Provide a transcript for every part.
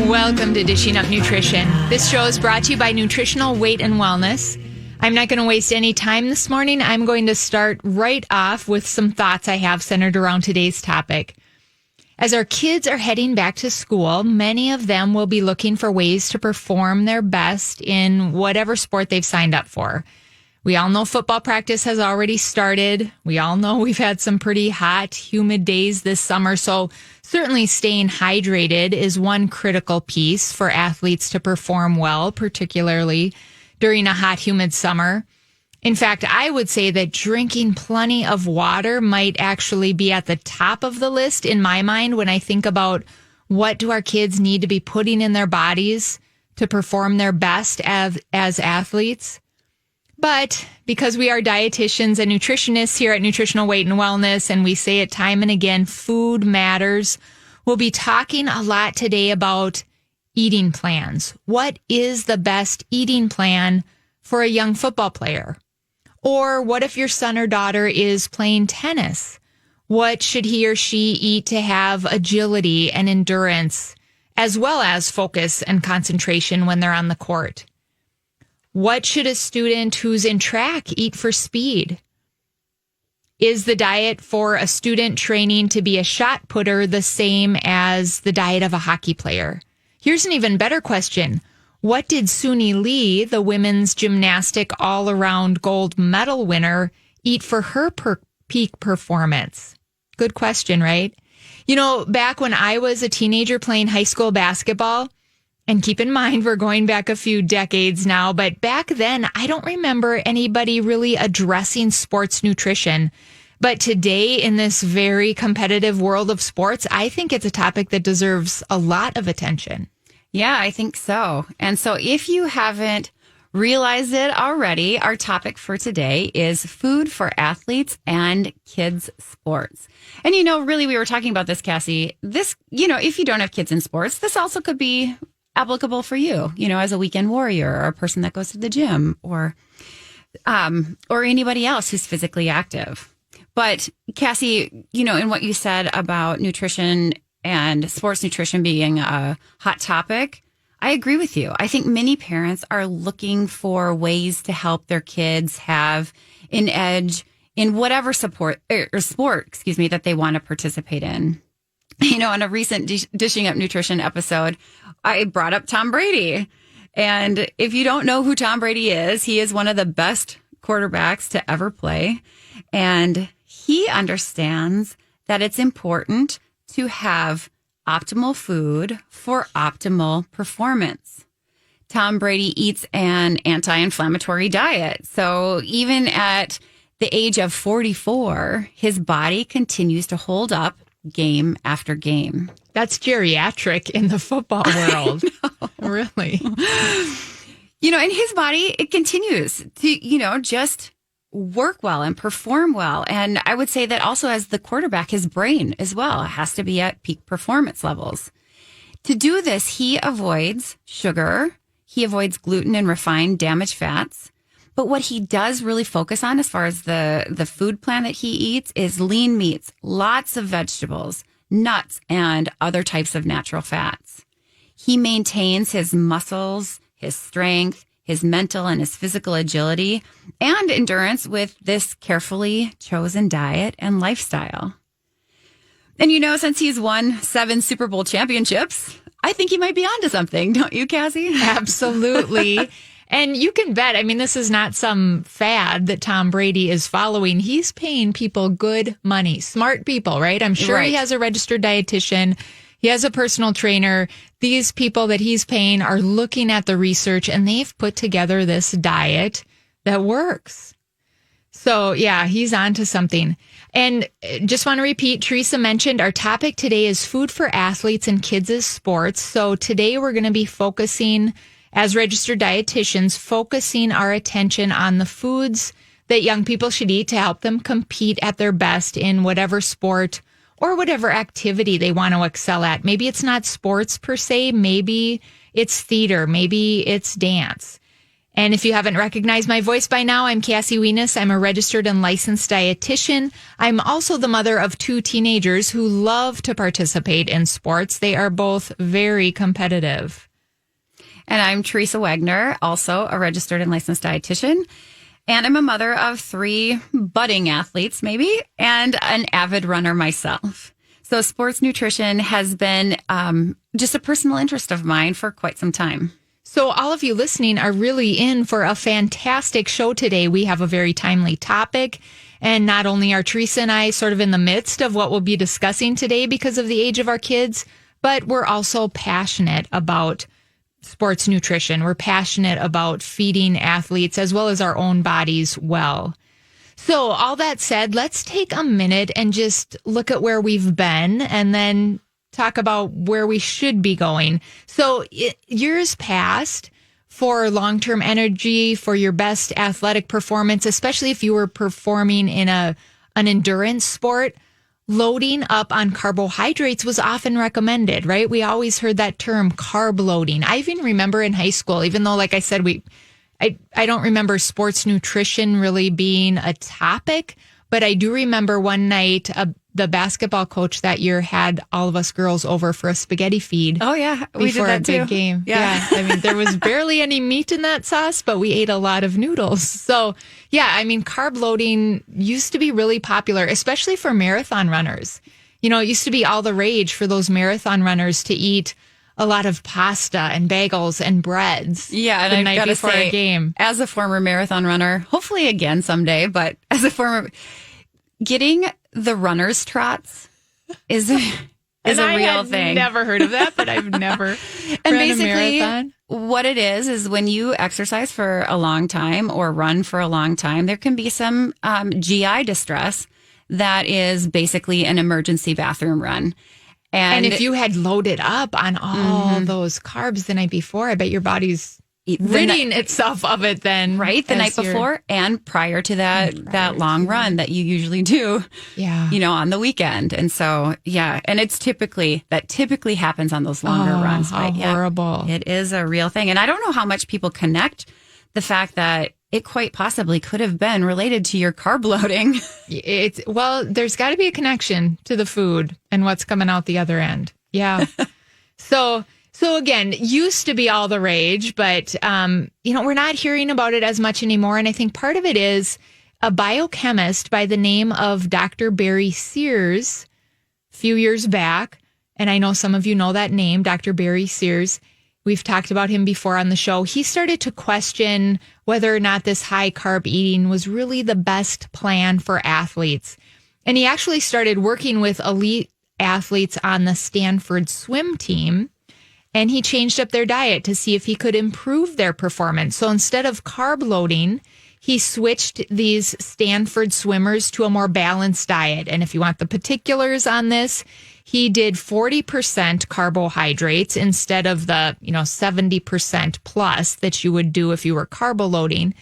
Welcome to Dishing Up Nutrition. This show is brought to you by Nutritional Weight and Wellness. I'm not going to waste any time this morning. I'm going to start right off with some thoughts I have centered around today's topic. As our kids are heading back to school, many of them will be looking for ways to perform their best in whatever sport they've signed up for. We all know football practice has already started. We all know we've had some pretty hot, humid days this summer. So certainly staying hydrated is one critical piece for athletes to perform well, particularly during a hot, humid summer. In fact, I would say that drinking plenty of water might actually be at the top of the list in my mind when I think about what do our kids need to be putting in their bodies to perform their best as athletes. But because we are dietitians and nutritionists here at Nutritional Weight and Wellness, and we say it time and again, food matters, we'll be talking a lot today about eating plans. What is the best eating plan for a young football player? Or what if your son or daughter is playing tennis? What should he or she eat to have agility and endurance, as well as focus and concentration when they're on the court? What should a student who's in track eat for speed? Is the diet for a student training to be a shot putter the same as the diet of a hockey player? Here's an even better question. What did Suni Lee, the women's gymnastic all-around gold medal winner, eat for her peak performance? Good question, right? You know, back when I was a teenager playing high school basketball, and keep in mind, we're going back a few decades now, but back then, I don't remember anybody really addressing sports nutrition. But today, in this very competitive world of sports, I think it's a topic that deserves a lot of attention. Yeah, I think so. And so if you haven't realized it already, our topic for today is food for athletes and kids' sports. And, you know, really, we were talking about this, Cassie. This, you know, if you don't have kids in sports, this also could be applicable for you, you know, as a weekend warrior or a person that goes to the gym or anybody else who's physically active. But Cassie, you know, in what you said about nutrition and sports nutrition being a hot topic, I agree with you. I think many parents are looking for ways to help their kids have an edge in whatever sport that they want to participate in. You know, in a recent Dishing Up Nutrition episode, I brought up Tom Brady. And if you don't know who Tom Brady is, he is one of the best quarterbacks to ever play. And he understands that it's important to have optimal food for optimal performance. Tom Brady eats an anti-inflammatory diet. So even at the age of 44, his body continues to hold up game after game. That's geriatric in the football world. Really. You know, and his body, it continues to, you know, just work well and perform well. And I would say that also as the quarterback, his brain as well has to be at peak performance levels. To do this, he avoids sugar, he avoids gluten and refined damaged fats. But what he does really focus on as far as the food plan that he eats is lean meats, lots of vegetables, nuts, and other types of natural fats. He maintains his muscles, his strength, his mental and his physical agility and endurance with this carefully chosen diet and lifestyle. And you know, since he's won 7 Super Bowl championships, I think he might be onto something, don't you, Cassie? Absolutely. And you can bet, I mean, this is not some fad that Tom Brady is following. He's paying people good money, smart people, right? I'm sure He has a registered dietitian. He has a personal trainer. These people that he's paying are looking at the research and they've put together this diet that works. So yeah, he's on to something. And just want to repeat, Teresa mentioned our topic today is food for athletes and kids' sports. So today we're going to be focusing, as registered dietitians, focusing our attention on the foods that young people should eat to help them compete at their best in whatever sport or whatever activity they want to excel at. Maybe it's not sports per se. Maybe it's theater. Maybe it's dance. And if you haven't recognized my voice by now, I'm Cassie Weenus. I'm a registered and licensed dietitian. I'm also the mother of 2 teenagers who love to participate in sports. They are both very competitive. And I'm Teresa Wagner, also a registered and licensed dietitian. And I'm a mother of 3 budding athletes, maybe, and an avid runner myself. So sports nutrition has been just a personal interest of mine for quite some time. So all of you listening are really in for a fantastic show today. We have a very timely topic. And not only are Teresa and I sort of in the midst of what we'll be discussing today because of the age of our kids, but we're also passionate about sports nutrition. We're passionate about feeding athletes as well as our own bodies well. So all that said, let's take a minute and just look at where we've been and then talk about where we should be going. So years past, for long-term energy, for your best athletic performance, especially if you were performing in an endurance sport, loading up on carbohydrates was often recommended, right? We always heard that term, carb loading. I even remember in high school, even though, like I said, I don't remember sports nutrition really being a topic, but I do remember one night the basketball coach that year had all of us girls over for a spaghetti feed. Oh, yeah. We did that before a big too. game. Yeah. I mean, there was barely any meat in that sauce, but we ate a lot of noodles. So, yeah, I mean, carb loading used to be really popular, especially for marathon runners. You know, it used to be all the rage for those marathon runners to eat a lot of pasta and bagels and breads. Yeah, and the I've night got to before say, a game. as a former marathon runner, hopefully again someday, but as a former, getting the runner's trots is a real thing. I've never heard of that, but I've never And run basically, a marathon. what it is when you exercise for a long time or run for a long time, there can be some GI distress that is basically an emergency bathroom run. And if you had loaded up on all those carbs the night before, I bet your body's ridding itself of it then. Right, the night before and prior to that long run that you usually do, on the weekend. And so, and it's typically happens on those longer runs. How horrible. It is a real thing. And I don't know how much people connect the fact that it quite possibly could have been related to your carb loading. There's got to be a connection to the food and what's coming out the other end. Yeah. So again, used to be all the rage, but, we're not hearing about it as much anymore. And I think part of it is a biochemist by the name of Dr. Barry Sears a few years back. And I know some of you know that name, Dr. Barry Sears. We've talked about him before on the show. He started to question whether or not this high carb eating was really the best plan for athletes. And he actually started working with elite athletes on the Stanford swim team. And he changed up their diet to see if he could improve their performance. So instead of carb loading, he switched these Stanford swimmers to a more balanced diet. And if you want the particulars on this, he did 40% carbohydrates instead of the 70% plus that you would do if you were carbo loading.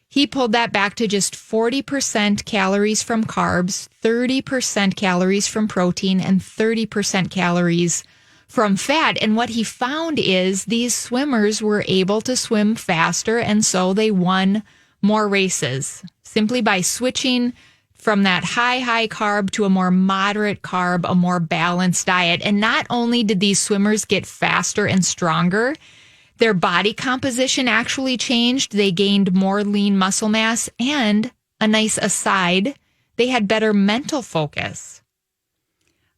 He pulled that back to just 40% calories from carbs, 30% calories from protein, and 30% calories from fat. And what he found is these swimmers were able to swim faster, and so they won more races simply by switching from that high carb to a more moderate carb, a more balanced diet. And not only did these swimmers get faster and stronger, their body composition actually changed. They gained more lean muscle mass, and a nice aside, they had better mental focus.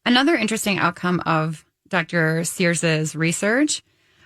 Another interesting outcome of Dr. Sears's research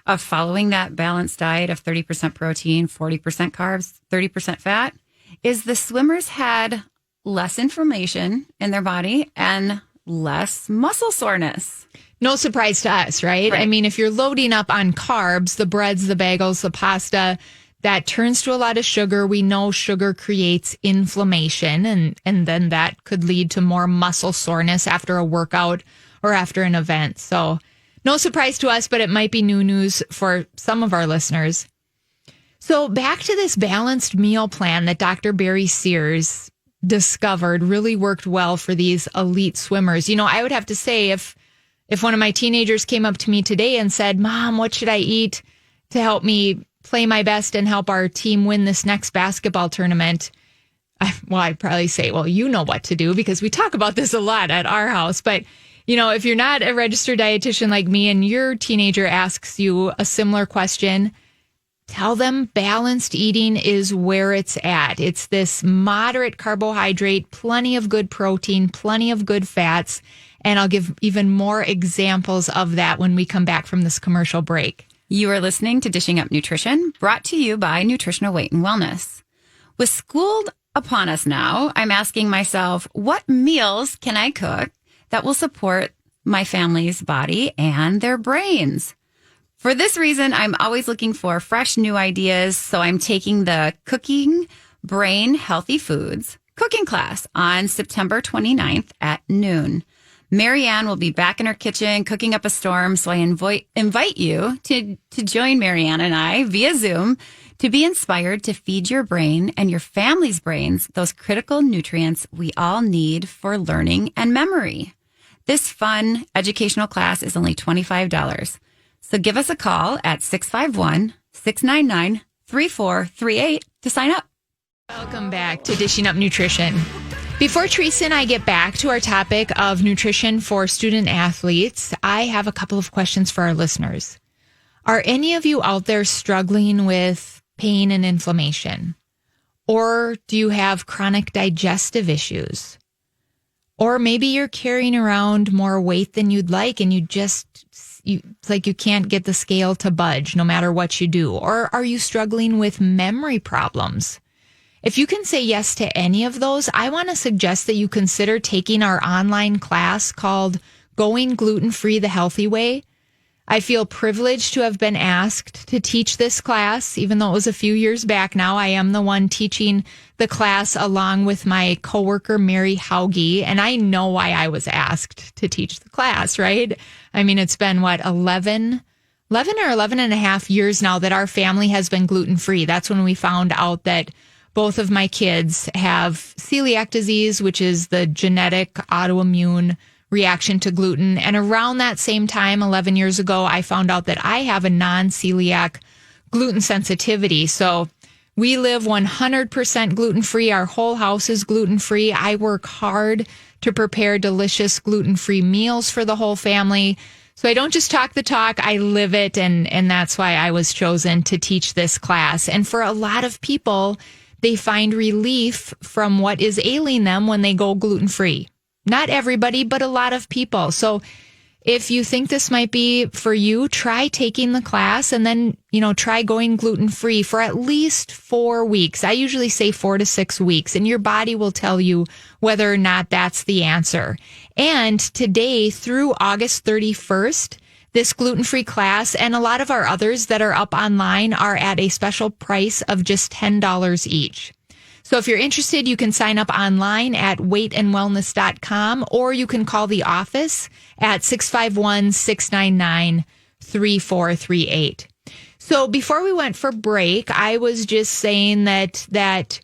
of following that balanced diet of 30% protein, 40% carbs, 30% fat is the swimmers had less inflammation in their body and less muscle soreness. No surprise to us, right? I mean, if you're loading up on carbs, the breads, the bagels, the pasta, that turns to a lot of sugar. We know sugar creates inflammation, and then that could lead to more muscle soreness after a workout or after an event. So no surprise to us, but it might be new news for some of our listeners. So back to this balanced meal plan that Dr. Barry Sears discovered really worked well for these elite swimmers. I would have to say if one of my teenagers came up to me today and said, "Mom, what should I eat to help me play my best and help our team win this next basketball tournament, I'd probably say, well, you know what to do because we talk about this a lot at our house. But, if you're not a registered dietitian like me and your teenager asks you a similar question, tell them balanced eating is where it's at. It's this moderate carbohydrate, plenty of good protein, plenty of good fats. And I'll give even more examples of that when we come back from this commercial break. You are listening to Dishing Up Nutrition, brought to you by Nutritional Weight and Wellness. With school upon us now, I'm asking myself, what meals can I cook that will support my family's body and their brains? For this reason, I'm always looking for fresh new ideas, so I'm taking the Cooking Brain Healthy Foods cooking class on September 29th at noon. Marianne will be back in her kitchen cooking up a storm, so I invite you to join Marianne and I via Zoom to be inspired to feed your brain and your family's brains those critical nutrients we all need for learning and memory. This fun educational class is only $25. So give us a call at 651-699-3438 to sign up. Welcome back to Dishing Up Nutrition. Before Teresa and I get back to our topic of nutrition for student athletes, I have a couple of questions for our listeners. Are any of you out there struggling with pain and inflammation? Or do you have chronic digestive issues? Or maybe you're carrying around more weight than you'd like and it's like you can't get the scale to budge no matter what you do. Or are you struggling with memory problems? If you can say yes to any of those, I want to suggest that you consider taking our online class called Going Gluten-Free the Healthy Way. I feel privileged to have been asked to teach this class, even though it was a few years back now. I am the one teaching the class along with my coworker, Mary Hauge, and I know why I was asked to teach the class, right? I mean, it's been, 11 or 11 and a half years now that our family has been gluten-free. That's when we found out that both of my kids have celiac disease, which is the genetic autoimmune reaction to gluten. And around that same time, 11 years ago, I found out that I have a non-celiac gluten sensitivity. So we live 100% gluten-free. Our whole house is gluten-free. I work hard to prepare delicious gluten-free meals for the whole family. So I don't just talk the talk, I live it. And that's why I was chosen to teach this class. And for a lot of people, they find relief from what is ailing them when they go gluten-free. Not everybody, but a lot of people. So if you think this might be for you, try taking the class and then, try going gluten-free for at least 4 weeks. I usually say 4 to 6 weeks, and your body will tell you whether or not that's the answer. And today through August 31st, this gluten-free class and a lot of our others that are up online are at a special price of just $10 each. So if you're interested, you can sign up online at weightandwellness.com or you can call the office at 651-699-3438. So before we went for break, I was just saying that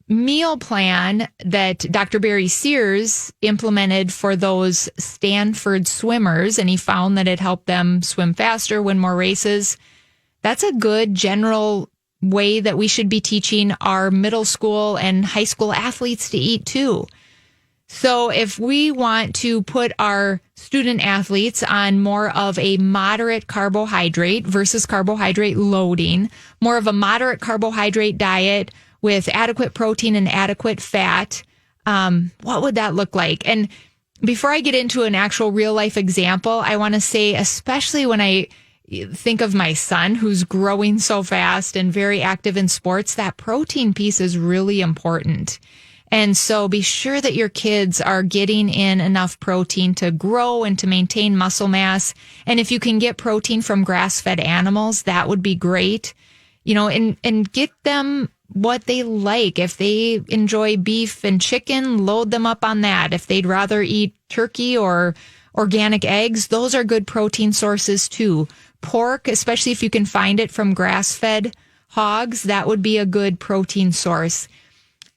meal plan that Dr. Barry Sears implemented for those Stanford swimmers, and he found that it helped them swim faster, win more races. That's a good general way that we should be teaching our middle school and high school athletes to eat too. So if we want to put our student athletes on more of a moderate carbohydrate versus carbohydrate loading, more of a moderate carbohydrate diet with adequate protein and adequate fat, what would that look like? And before I get into an actual real life example, I want to say, especially when I think of my son who's growing so fast and very active in sports, that protein piece is really important. And so be sure that your kids are getting in enough protein to grow and to maintain muscle mass. And if you can get protein from grass-fed animals, that would be great. And get them what they like. If they enjoy beef and chicken, load them up on that. If they'd rather eat turkey or organic eggs, those are good protein sources too. Pork, especially if you can find it from grass-fed hogs, that would be a good protein source.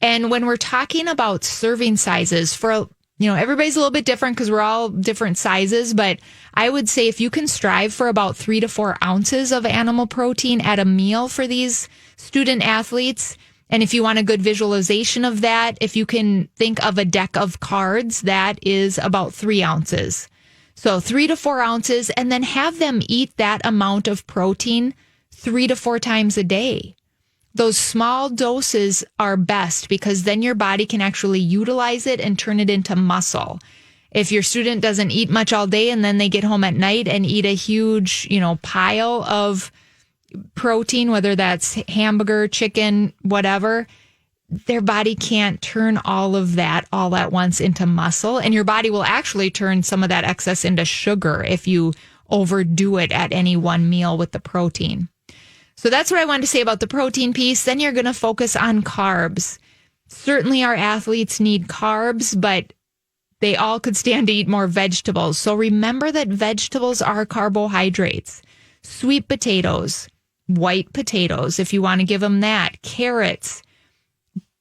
And when we're talking about serving sizes, for everybody's a little bit different because we're all different sizes, but I would say if you can strive for about 3 to 4 ounces of animal protein at a meal for these student athletes, and if you want a good visualization of that, if you can think of a deck of cards, that is about 3 ounces. So 3 to 4 ounces, and then have them eat that amount of protein 3 to 4 times a day. Those small doses are best because then your body can actually utilize it and turn it into muscle. If your student doesn't eat much all day and then they get home at night and eat a huge, pile of protein, whether that's hamburger, chicken, whatever, their body can't turn all of that all at once into muscle. And your body will actually turn some of that excess into sugar if you overdo it at any one meal with the protein. So that's what I wanted to say about the protein piece. Then you're going to focus on carbs. Certainly our athletes need carbs, but they all could stand to eat more vegetables. So remember that vegetables are carbohydrates. Sweet potatoes, white potatoes, if you want to give them that, carrots,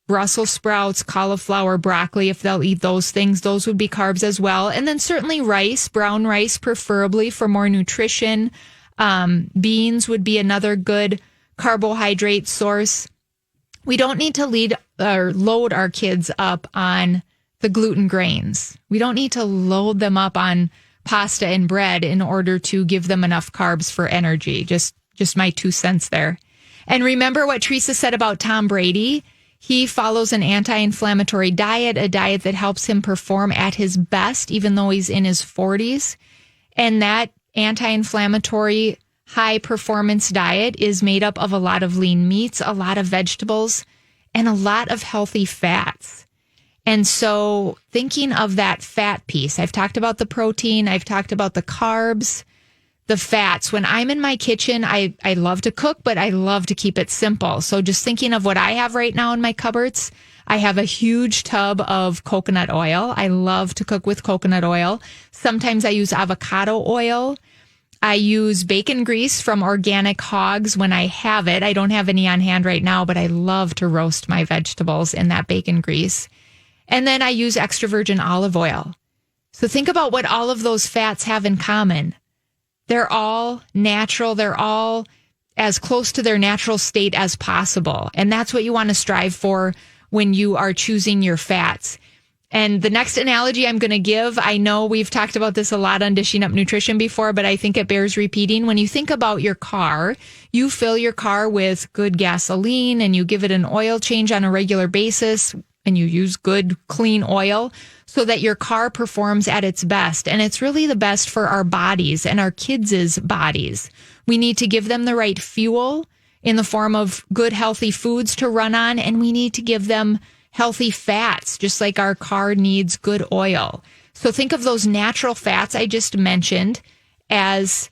Brussels sprouts, cauliflower, broccoli, if they'll eat those things, those would be carbs as well. And then certainly rice, brown rice, preferably for more nutrition. Beans would be another good carbohydrate source. We don't need to load our kids up on the gluten grains. We don't need to load them up on pasta and bread in order to give them enough carbs for energy. Just my 2 cents there. And remember what Teresa said about Tom Brady. He follows an anti-inflammatory diet, a diet that helps him perform at his best, even though he's in his 40s. And that anti-inflammatory high performance diet is made up of a lot of lean meats, a lot of vegetables, and a lot of healthy fats. And so thinking of that fat piece, I've talked about the protein, I've talked about the carbs, the fats. When I'm in my kitchen, I love to cook, but I love to keep it simple. So just thinking of what I have right now in my cupboards, I have a huge tub of coconut oil. I love to cook with coconut oil. Sometimes I use avocado oil. I use bacon grease from Organic Hogs when I have it. I don't have any on hand right now, but I love to roast my vegetables in that bacon grease. And then I use extra virgin olive oil. So think about what all of those fats have in common. They're all natural. They're all as close to their natural state as possible. And that's what you want to strive for when you are choosing your fats. And the next analogy I'm going to give, I know we've talked about this a lot on Dishing Up Nutrition before, but I think it bears repeating. When you think about your car, you fill your car with good gasoline and you give it an oil change on a regular basis and you use good, clean oil so that your car performs at its best. And it's really the best for our bodies and our kids' bodies. We need to give them the right fuel in the form of good, healthy foods to run on, and we need to give them healthy fats, just like our car needs good oil. So think of those natural fats I just mentioned as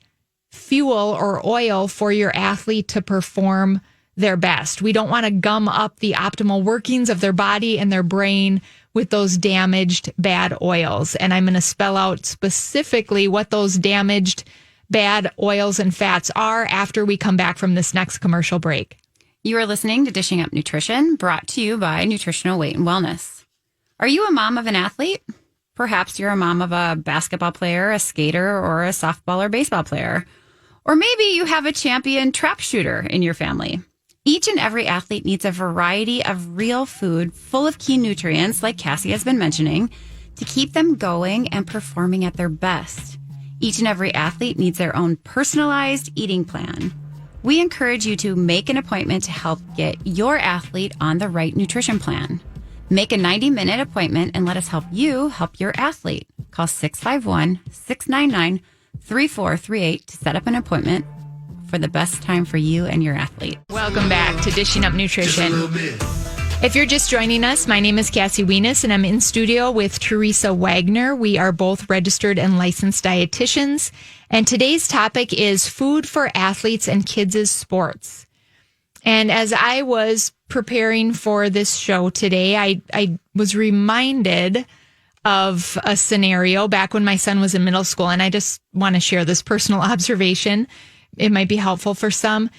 fuel or oil for your athlete to perform their best. We don't want to gum up the optimal workings of their body and their brain with those damaged bad oils. And I'm going to spell out specifically what those damaged bad oils and fats are after we come back from this next commercial break. You are listening to Dishing Up Nutrition, brought to you by Nutritional Weight and Wellness. Are you a mom of an athlete? Perhaps you're a mom of a basketball player, a skater, or a softball or baseball player. Or maybe you have a champion trap shooter in your family. Each and every athlete needs a variety of real food full of key nutrients, like Cassie has been mentioning, to keep them going and performing at their best. Each and every athlete needs their own personalized eating plan. We encourage you to make an appointment to help get your athlete on the right nutrition plan. Make a 90-minute appointment and let us help you help your athlete. Call 651-699-3438 to set up an appointment for the best time for you and your athlete. Welcome back to Dishing Up Nutrition. If you're just joining us, my name is Cassie Wienis, and I'm in studio with Teresa Wagner. We are both registered and licensed dietitians, and today's topic is food for athletes and kids' sports. And as I was preparing for this show today, I was reminded of a scenario back when my son was in middle school, and I just want to share this personal observation. It might be helpful for some.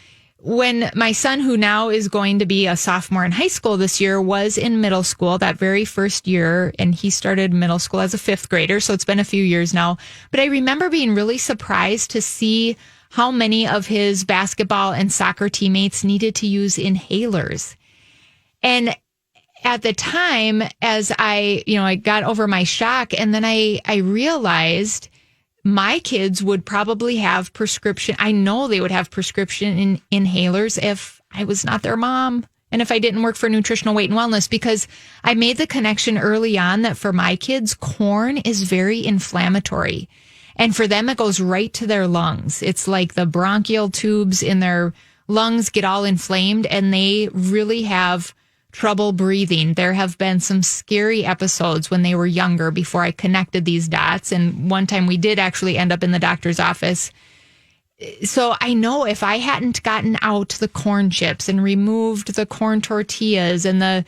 when my son, who now is going to be a sophomore in high school this year, was in middle school that very first year, and he started middle school as a fifth grader, so it's been a few years now. But I remember being really surprised to see how many of his basketball and soccer teammates needed to use inhalers. And at the time, as I got over my shock, and then I realized my kids would probably have prescription. I know they would have prescription inhalers if I was not their mom and if I didn't work for nutritional weight and wellness, because I made the connection early on that for my kids, corn is very inflammatory. And for them, it goes right to their lungs. It's like the bronchial tubes in their lungs get all inflamed and they really have trouble breathing. There have been some scary episodes when they were younger before I connected these dots. And one time we did actually end up in the doctor's office. So I know if I hadn't gotten out the corn chips and removed the corn tortillas and the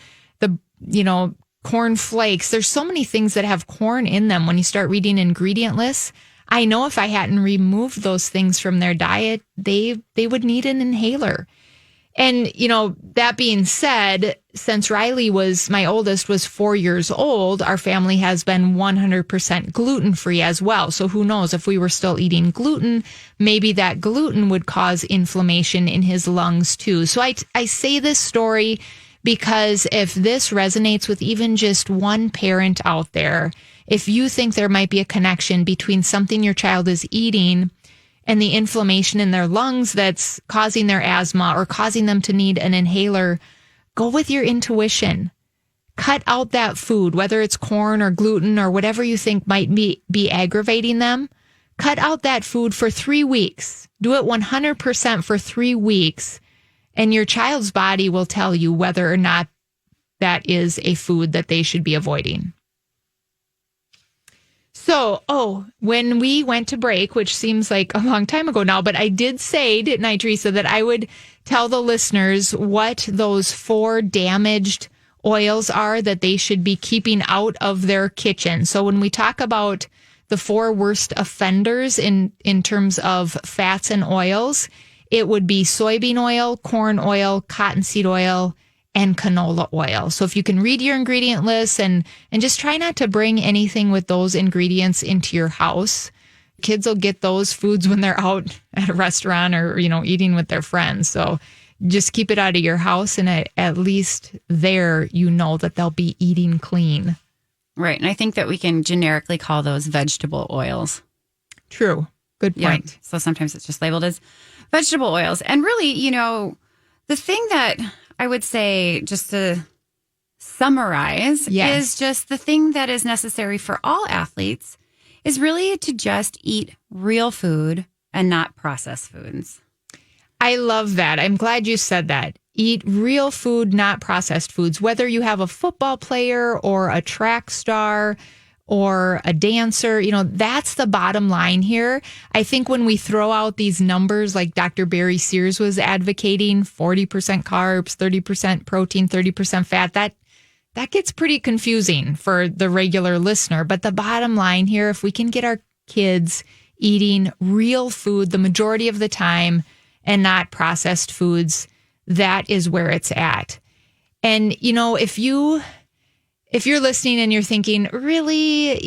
corn flakes, there's so many things that have corn in them when you start reading ingredient lists. I know if I hadn't removed those things from their diet, they would need an inhaler. And, that being said, since Riley my oldest was 4 years old, our family has been 100% gluten-free as well. So who knows, if we were still eating gluten, maybe that gluten would cause inflammation in his lungs too. So I say this story because if this resonates with even just one parent out there, if you think there might be a connection between something your child is eating and the inflammation in their lungs that's causing their asthma or causing them to need an inhaler, go with your intuition. Cut out that food, whether it's corn or gluten or whatever you think might be aggravating them. Cut out that food for 3 weeks. Do it 100% for 3 weeks, and your child's body will tell you whether or not that is a food that they should be avoiding. So, when we went to break, which seems like a long time ago now, but I did say, didn't I, Teresa, that I would tell the listeners what those 4 damaged oils are that they should be keeping out of their kitchen. So when we talk about the 4 worst offenders in terms of fats and oils, it would be soybean oil, corn oil, cottonseed oil, and canola oil. So if you can read your ingredient list and just try not to bring anything with those ingredients into your house. Kids will get those foods when they're out at a restaurant or, eating with their friends. So just keep it out of your house, and at least there that they'll be eating clean. Right. And I think that we can generically call those vegetable oils. True. Good point. Yeah. So sometimes it's just labeled as vegetable oils. And really, the thing that I would say, just to summarize, is just the thing that is necessary for all athletes is really to just eat real food and not processed foods. I love that. I'm glad you said that. Eat real food, not processed foods. Whether you have a football player or a track star or a dancer, that's the bottom line here. I think when we throw out these numbers like Dr. Barry Sears was advocating, 40% carbs, 30% protein, 30% fat, that gets pretty confusing for the regular listener. But the bottom line here, if we can get our kids eating real food the majority of the time and not processed foods, that is where it's at. And, if you're listening and you're thinking, really,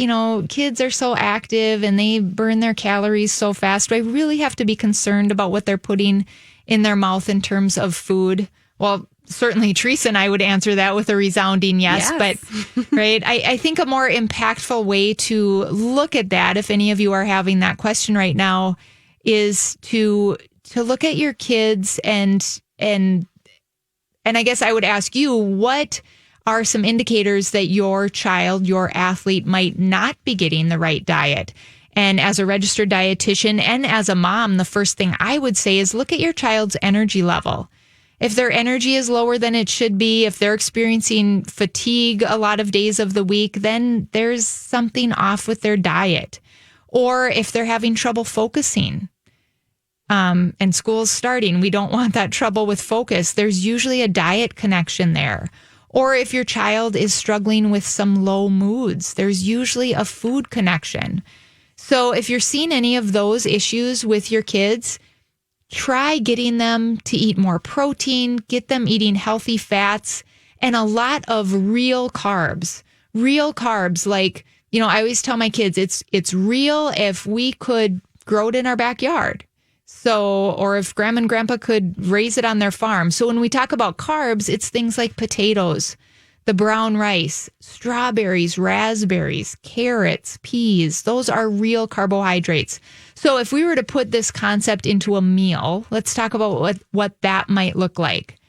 kids are so active and they burn their calories so fast, do I really have to be concerned about what they're putting in their mouth in terms of food? Well, certainly Teresa and I would answer that with a resounding yes. But right, I think a more impactful way to look at that, if any of you are having that question right now, is to look at your kids and I guess I would ask you, what are some indicators that your child, your athlete, might not be getting the right diet? And as a registered dietitian and as a mom, the first thing I would say is look at your child's energy level. If their energy is lower than it should be, if they're experiencing fatigue a lot of days of the week, then there's something off with their diet. Or if they're having trouble focusing, and school's starting, we don't want that trouble with focus. There's usually a diet connection there. Or if your child is struggling with some low moods, there's usually a food connection. So if you're seeing any of those issues with your kids, try getting them to eat more protein, get them eating healthy fats, and a lot of real carbs. Real carbs, like, I always tell my kids, it's real if we could grow it in our backyard. So, or if grandma and grandpa could raise it on their farm. So when we talk about carbs, it's things like potatoes, the brown rice, strawberries, raspberries, carrots, peas. Those are real carbohydrates. So if we were to put this concept into a meal, let's talk about what that might look like.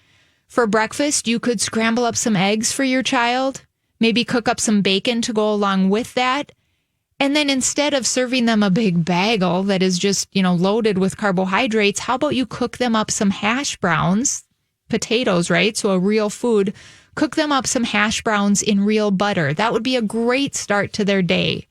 For breakfast, you could scramble up some eggs for your child, maybe cook up some bacon to go along with that. And then instead of serving them a big bagel that is just, loaded with carbohydrates, how about you cook them up some hash browns, potatoes, right? So a real food, cook them up some hash browns in real butter. That would be a great start to their day.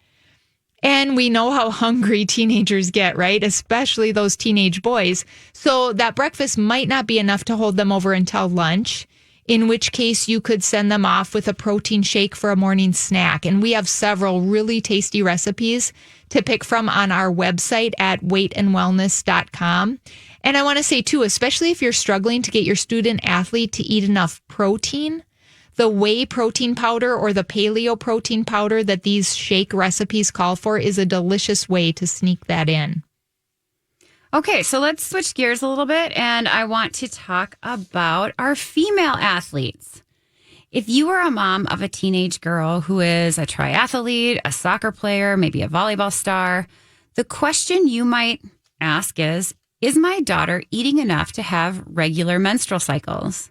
And we know how hungry teenagers get, right? Especially those teenage boys. So that breakfast might not be enough to hold them over until lunch, in which case you could send them off with a protein shake for a morning snack. And we have several really tasty recipes to pick from on our website at weightandwellness.com. And I want to say too, especially if you're struggling to get your student athlete to eat enough protein, the whey protein powder or the paleo protein powder that these shake recipes call for is a delicious way to sneak that in. Okay, so let's switch gears a little bit, and I want to talk about our female athletes. If you are a mom of a teenage girl who is a triathlete, a soccer player, maybe a volleyball star, the question you might ask is my daughter eating enough to have regular menstrual cycles?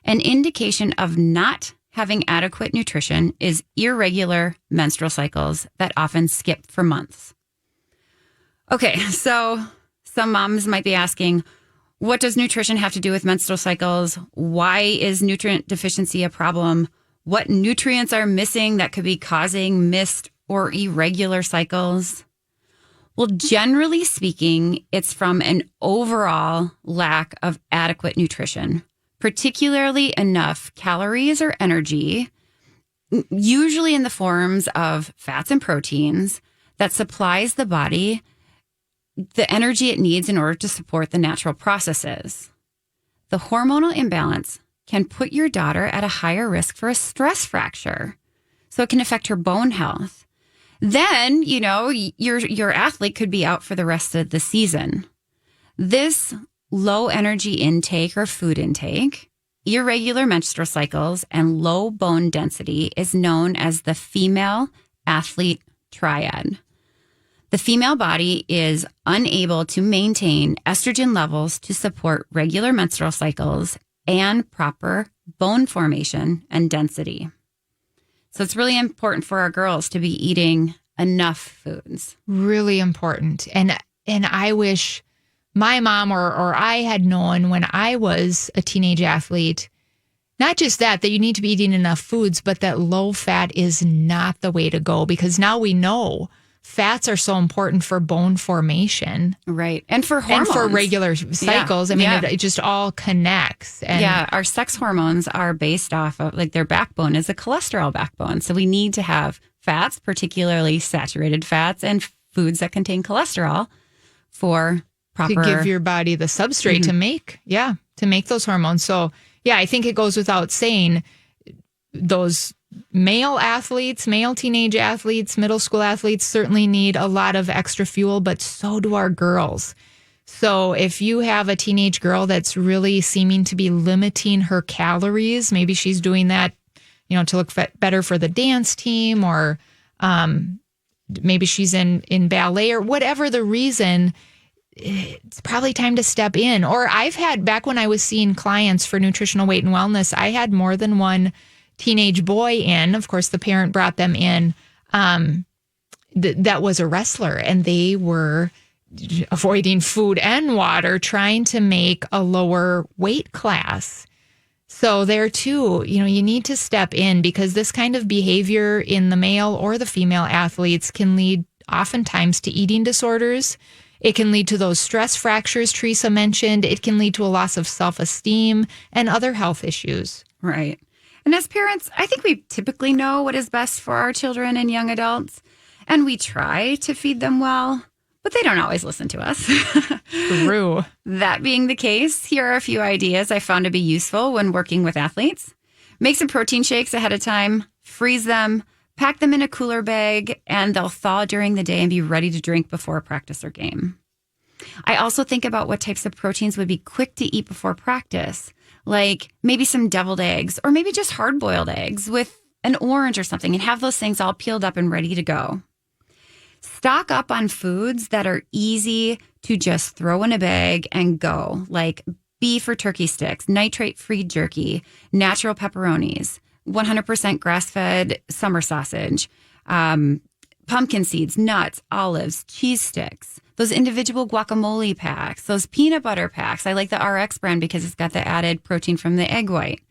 An indication of not having adequate nutrition is irregular menstrual cycles that often skip for months. Okay, so some moms might be asking, what does nutrition have to do with menstrual cycles? Why is nutrient deficiency a problem? What nutrients are missing that could be causing missed or irregular cycles? Well, generally speaking, it's from an overall lack of adequate nutrition, particularly enough calories or energy, usually in the forms of fats and proteins, that supplies the body the energy it needs in order to support the natural processes. The hormonal imbalance can put your daughter at a higher risk for a stress fracture, so it can affect her bone health. Then, your athlete could be out for the rest of the season. This low energy intake or food intake, irregular menstrual cycles, and low bone density is known as the female athlete triad. The female body is unable to maintain estrogen levels to support regular menstrual cycles and proper bone formation and density. So it's really important for our girls to be eating enough foods. Really important. And I wish my mom or I had known when I was a teenage athlete, not just that you need to be eating enough foods, but that low fat is not the way to go, because now we know fats are so important for bone formation. Right. And for hormones. And for regular cycles. Yeah. It just all connects. And our sex hormones are based off of, their backbone is a cholesterol backbone. So we need to have fats, particularly saturated fats, and foods that contain cholesterol for proper... To give your body the substrate to make those hormones. So, I think it goes without saying, those male teenage athletes, middle school athletes certainly need a lot of extra fuel, but so do our girls. So if you have a teenage girl that's really seeming to be limiting her calories, maybe she's doing that, to look better for the dance team, or maybe she's in ballet, or whatever the reason, it's probably time to step in. Or I've had, back when I was seeing clients for nutritional weight and wellness, I had more than one teenage boy in. Of course, the parent brought them in that was a wrestler, and they were avoiding food and water, trying to make a lower weight class. So there too, you need to step in, because this kind of behavior in the male or the female athletes can lead oftentimes to eating disorders. It can lead to those stress fractures Teresa mentioned. It can lead to a loss of self-esteem and other health issues. Right. And as parents, I think we typically know what is best for our children and young adults, and we try to feed them well. but they don't always listen to us. True. That being the case, here are a few ideas I found to be useful when working with athletes. Make some protein shakes ahead of time, freeze them, pack them in a cooler bag, and they'll thaw during the day and be ready to drink before a practice or game. I also think about what types of proteins would be quick to eat before practice, like maybe some deviled eggs or maybe just hard-boiled eggs with an orange or something, and have those things all peeled up and ready to go. Stock up on foods that are easy to just throw in a bag and go, like beef or turkey sticks, nitrate-free jerky, natural pepperonis, 100% grass-fed summer sausage, pumpkin seeds, nuts, olives, cheese sticks, those individual guacamole packs, those peanut butter packs. I like the RX brand because it's got the added protein from the egg white.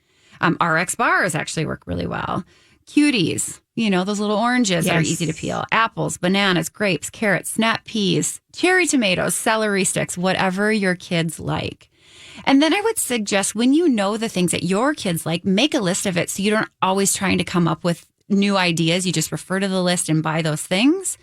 RX bars actually work really well. Cuties, those little oranges that are easy to peel. Apples, bananas, grapes, carrots, snap peas, cherry tomatoes, celery sticks, whatever your kids like. And then I would suggest when you know the things that your kids like, make a list of it so you don't always trying to come up with new ideas. You just refer to the list and buy those things.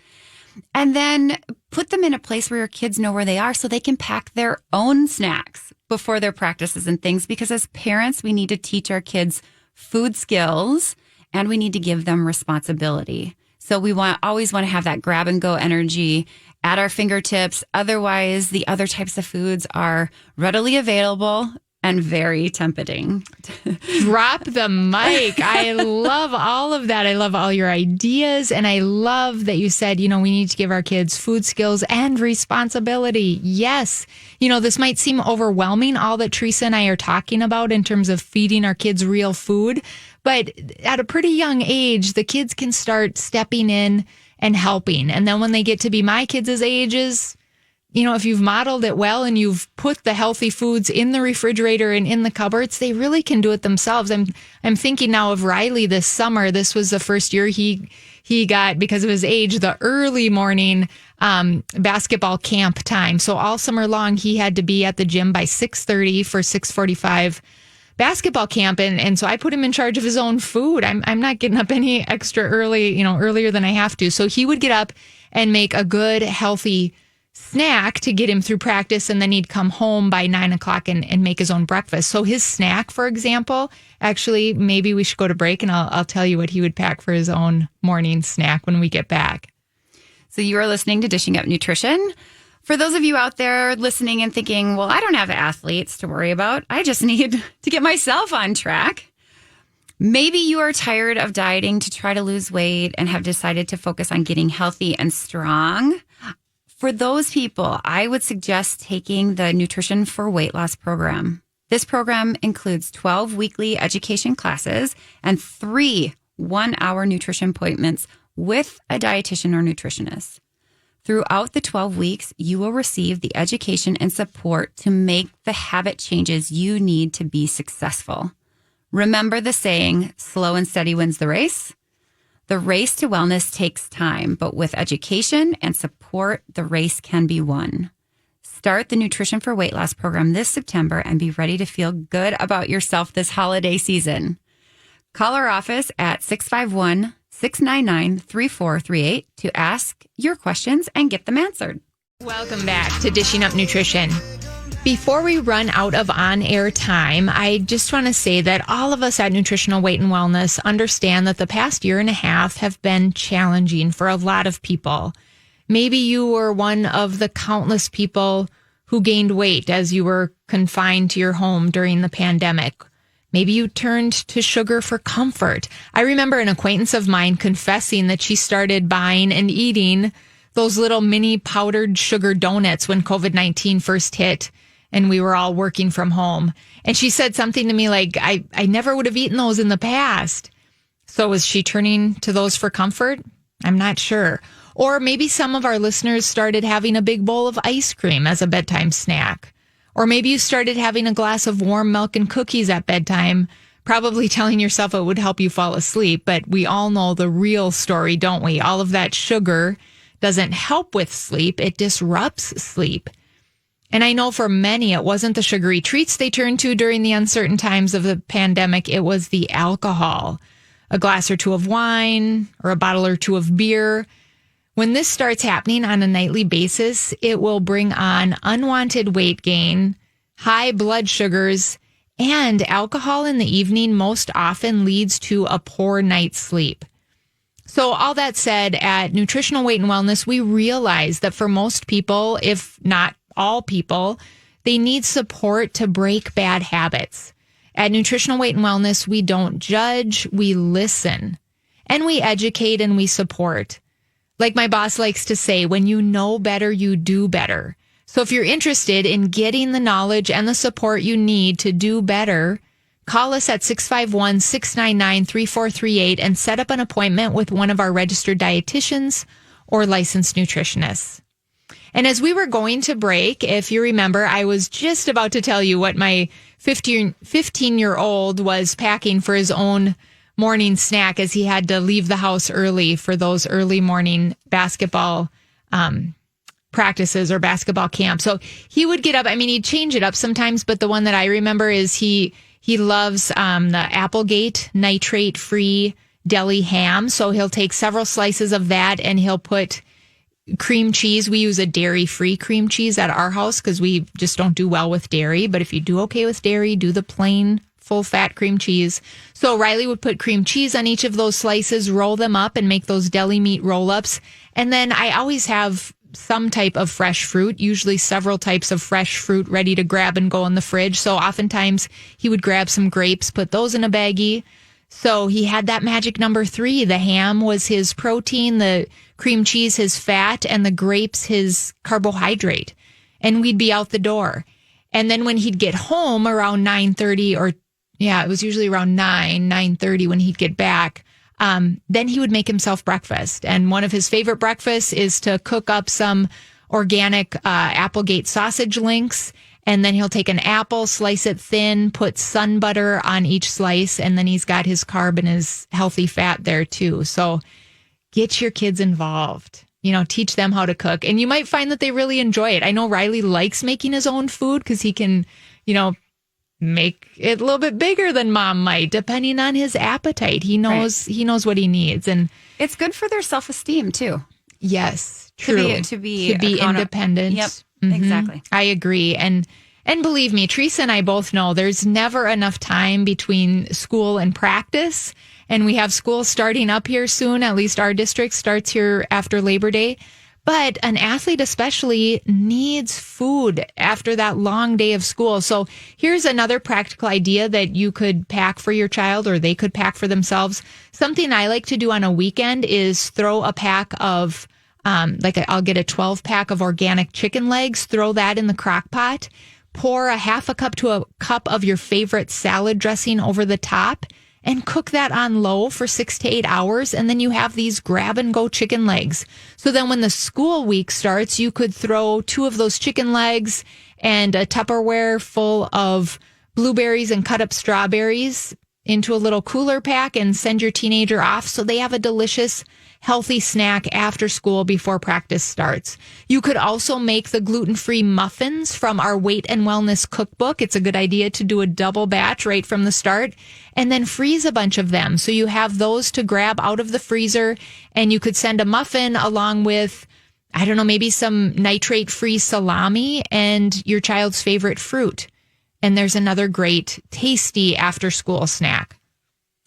And then put them in a place where your kids know where they are so they can pack their own snacks before their practices and things. Because as parents, we need to teach our kids food skills and we need to give them responsibility. So we always want to have that grab and go energy at our fingertips. Otherwise, the other types of foods are readily available and very tempting. Drop the mic. I love all of that. I love all your ideas. And I love that you said, we need to give our kids food skills and responsibility. Yes. This might seem overwhelming, all that Teresa and I are talking about in terms of feeding our kids real food. But at a pretty young age, the kids can start stepping in and helping. And then when they get to be my kids' ages, if you've modeled it well and you've put the healthy foods in the refrigerator and in the cupboards, they really can do it themselves. I'm thinking now of Riley this summer. This was the first year he got, because of his age, the early morning basketball camp time. So all summer long, he had to be at the gym by 6:30 for 6:45 basketball camp. And so I put him in charge of his own food. I'm not getting up any extra early, earlier than I have to. So he would get up and make a good, healthy snack to get him through practice. And then he'd come home by 9:00 and make his own breakfast. So his snack, for example, actually, maybe we should go to break and I'll tell you what he would pack for his own morning snack when we get back. So you are listening to Dishing Up Nutrition. For those of you out there listening and thinking, well, I don't have athletes to worry about. I just need to get myself on track. Maybe you are tired of dieting to try to lose weight and have decided to focus on getting healthy and strong. For those people, I would suggest taking the Nutrition for Weight Loss program. This program includes 12 weekly education classes and 3 one-hour nutrition appointments with a dietitian or nutritionist. Throughout the 12 weeks, you will receive the education and support to make the habit changes you need to be successful. Remember the saying, slow and steady wins the race? The race to wellness takes time, but with education and support, the race can be won. Start the Nutrition for Weight Loss program this September and be ready to feel good about yourself this holiday season. Call our office at 651-699-3438 to ask your questions and get them answered. Welcome back to Dishing Up Nutrition. Before we run out of on-air time, I just want to say that all of us at Nutritional Weight and Wellness understand that the past year and a half have been challenging for a lot of people. Maybe you were one of the countless people who gained weight as you were confined to your home during the pandemic. Maybe you turned to sugar for comfort. I remember an acquaintance of mine confessing that she started buying and eating those little mini powdered sugar donuts when COVID-19 first hit and we were all working from home. And she said something to me like, I never would have eaten those in the past. So was she turning to those for comfort? I'm not sure. Or maybe some of our listeners started having a big bowl of ice cream as a bedtime snack. Or maybe you started having a glass of warm milk and cookies at bedtime, probably telling yourself it would help you fall asleep. But we all know the real story, don't we? All of that sugar doesn't help with sleep. It disrupts sleep. And I know for many, it wasn't the sugary treats they turned to during the uncertain times of the pandemic. It was the alcohol, a glass or two of wine or a bottle or two of beer. When this starts happening on a nightly basis, it will bring on unwanted weight gain, high blood sugars, and alcohol in the evening most often leads to a poor night's sleep. So all that said, at Nutritional Weight and Wellness, we realize that for most people, if not all people, they need support to break bad habits. At Nutritional Weight and Wellness, we don't judge, we listen, and we educate and we support. Like my boss likes to say, when you know better, you do better. So if you're interested in getting the knowledge and the support you need to do better, call us at 651-699-3438 and set up an appointment with one of our registered dietitians or licensed nutritionists. And as we were going to break, if you remember, I was just about to tell you what my 15-year-old was packing for his own morning snack as he had to leave the house early for those early morning basketball practices or basketball camp. So he would get up. I mean, he'd change it up sometimes, but the one that I remember is he loves the Applegate nitrate-free deli ham. So he'll take several slices of that and he'll put cream cheese. We use a dairy-free cream cheese at our house because we just don't do well with dairy. But if you do okay with dairy, do the plain full-fat cream cheese. So Riley would put cream cheese on each of those slices, roll them up, and make those deli meat roll-ups. And then I always have some type of fresh fruit, usually several types of fresh fruit ready to grab and go in the fridge. So oftentimes he would grab some grapes, put those in a baggie. So he had that magic number 3. The ham was his protein, the cream cheese his fat, and the grapes his carbohydrate. And we'd be out the door. And then when he'd get home around 9:30 it was usually around 9:30 when he'd get back. Then he would make himself breakfast. And one of his favorite breakfasts is to cook up some organic Applegate sausage links. And then he'll take an apple, slice it thin, put sun butter on each slice. And then he's got his carb and his healthy fat there too. So get your kids involved. Teach them how to cook. And you might find that they really enjoy it. I know Riley likes making his own food because he can, make it a little bit bigger than mom might, depending on his appetite. He knows what he needs, and it's good for their self-esteem too. Yes, true. To be independent. Yep, exactly. I agree, and believe me, Teresa and I both know there's never enough time between school and practice. And we have school starting up here soon. At least our district starts here after Labor Day. But an athlete especially needs food after that long day of school. So here's another practical idea that you could pack for your child or they could pack for themselves. Something I like to do on a weekend is throw a pack of, I'll get a 12-pack of organic chicken legs, throw that in the crock pot, pour a half a cup to a cup of your favorite salad dressing over the top, and cook that on low for 6 to 8 hours. And then you have these grab and go chicken legs. So then when the school week starts, you could throw 2 of those chicken legs and a Tupperware full of blueberries and cut up strawberries into a little cooler pack and send your teenager off so they have a delicious, healthy snack after school before practice starts. You could also make the gluten-free muffins from our Weight and Wellness cookbook. It's a good idea to do a double batch right from the start and then freeze a bunch of them. So you have those to grab out of the freezer, and you could send a muffin along with, maybe some nitrate-free salami and your child's favorite fruit. And there's another great, tasty after-school snack.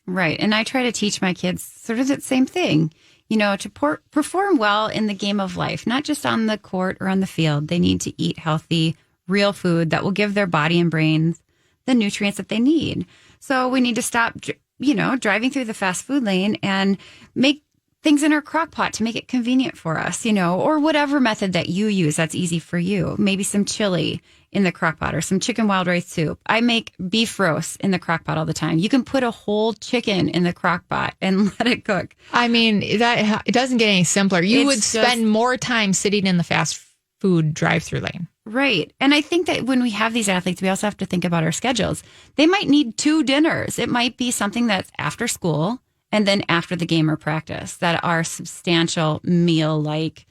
Right. And I try to teach my kids sort of the same thing, to perform well in the game of life, not just on the court or on the field. They need to eat healthy, real food that will give their body and brains the nutrients that they need. So we need to stop, driving through the fast food lane and make things in our crock pot to make it convenient for us, or whatever method that you use that's easy for you. Maybe some chili in the crock pot or some chicken wild rice soup. I make beef roast in the crock pot all the time. You can put a whole chicken in the crock pot and let it cook. I mean, that it doesn't get any simpler. You would spend more time sitting in the fast food drive-through lane. Right. And I think that when we have these athletes, we also have to think about our schedules. They might need 2 dinners. It might be something that's after school and then after the game or practice that are substantial meal-like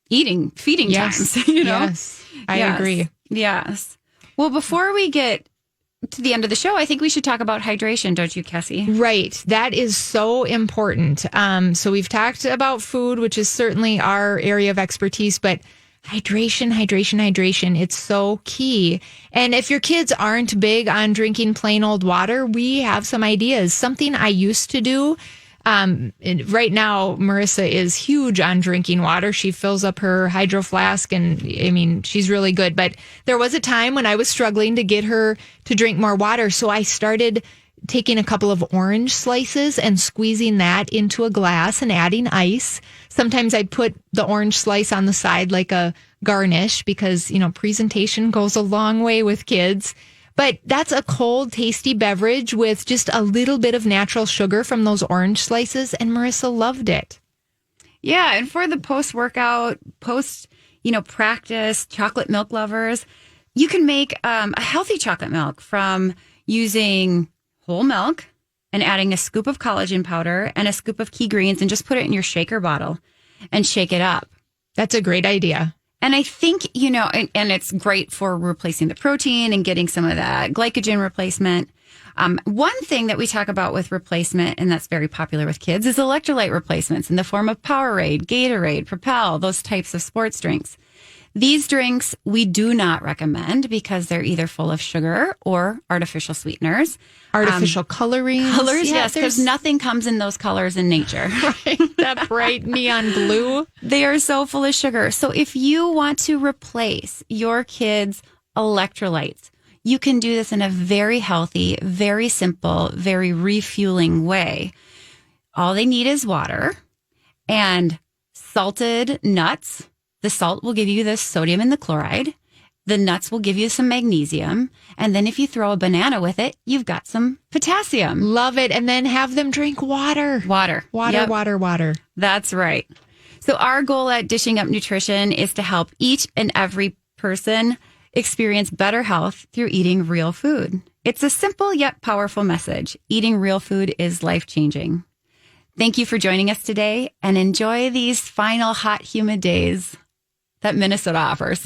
feeding times. Yes, I agree. Yes. Well, before we get to the end of the show, I think we should talk about hydration, don't you, Cassie? Right. That is so important. So we've talked about food, which is certainly our area of expertise, but hydration. It's so key. And if your kids aren't big on drinking plain old water, we have some ideas. Something I used to do. Right now, Marissa is huge on drinking water. She fills up her hydro flask and I mean, she's really good. But there was a time when I was struggling to get her to drink more water. So I started taking a couple of orange slices and squeezing that into a glass and adding ice. Sometimes I'd put the orange slice on the side like a garnish because, presentation goes a long way with kids. But that's a cold, tasty beverage with just a little bit of natural sugar from those orange slices. And Marissa loved it. Yeah. And for the post-workout, practice chocolate milk lovers, you can make a healthy chocolate milk from using whole milk and adding a scoop of collagen powder and a scoop of key greens and just put it in your shaker bottle and shake it up. That's a great idea. And I think, and it's great for replacing the protein and getting some of that glycogen replacement. One thing that we talk about with replacement, and that's very popular with kids, is electrolyte replacements in the form of Powerade, Gatorade, Propel, those types of sports drinks. These drinks we do not recommend because they're either full of sugar or artificial sweeteners. Artificial colorings. Colors, yes, because nothing comes in those colors in nature. Right, that bright neon blue. They are so full of sugar. So if you want to replace your kids' electrolytes, you can do this in a very healthy, very simple, very refueling way. All they need is water and salted nuts. The salt will give you the sodium and the chloride. The nuts will give you some magnesium. And then if you throw a banana with it, you've got some potassium. Love it. And then have them drink water. Water. Yep. Water. That's right. So our goal at Dishing Up Nutrition is to help each and every person experience better health through eating real food. It's a simple yet powerful message. Eating real food is life-changing. Thank you for joining us today and enjoy these final hot, humid days that Minnesota offers.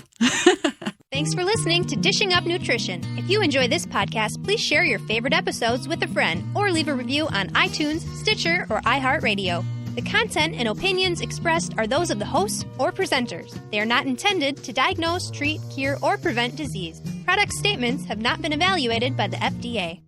Thanks for listening to Dishing Up Nutrition. If you enjoy this podcast, please share your favorite episodes with a friend or leave a review on iTunes, Stitcher, or iHeartRadio. The content and opinions expressed are those of the hosts or presenters. They are not intended to diagnose, treat, cure, or prevent disease. Product statements have not been evaluated by the FDA.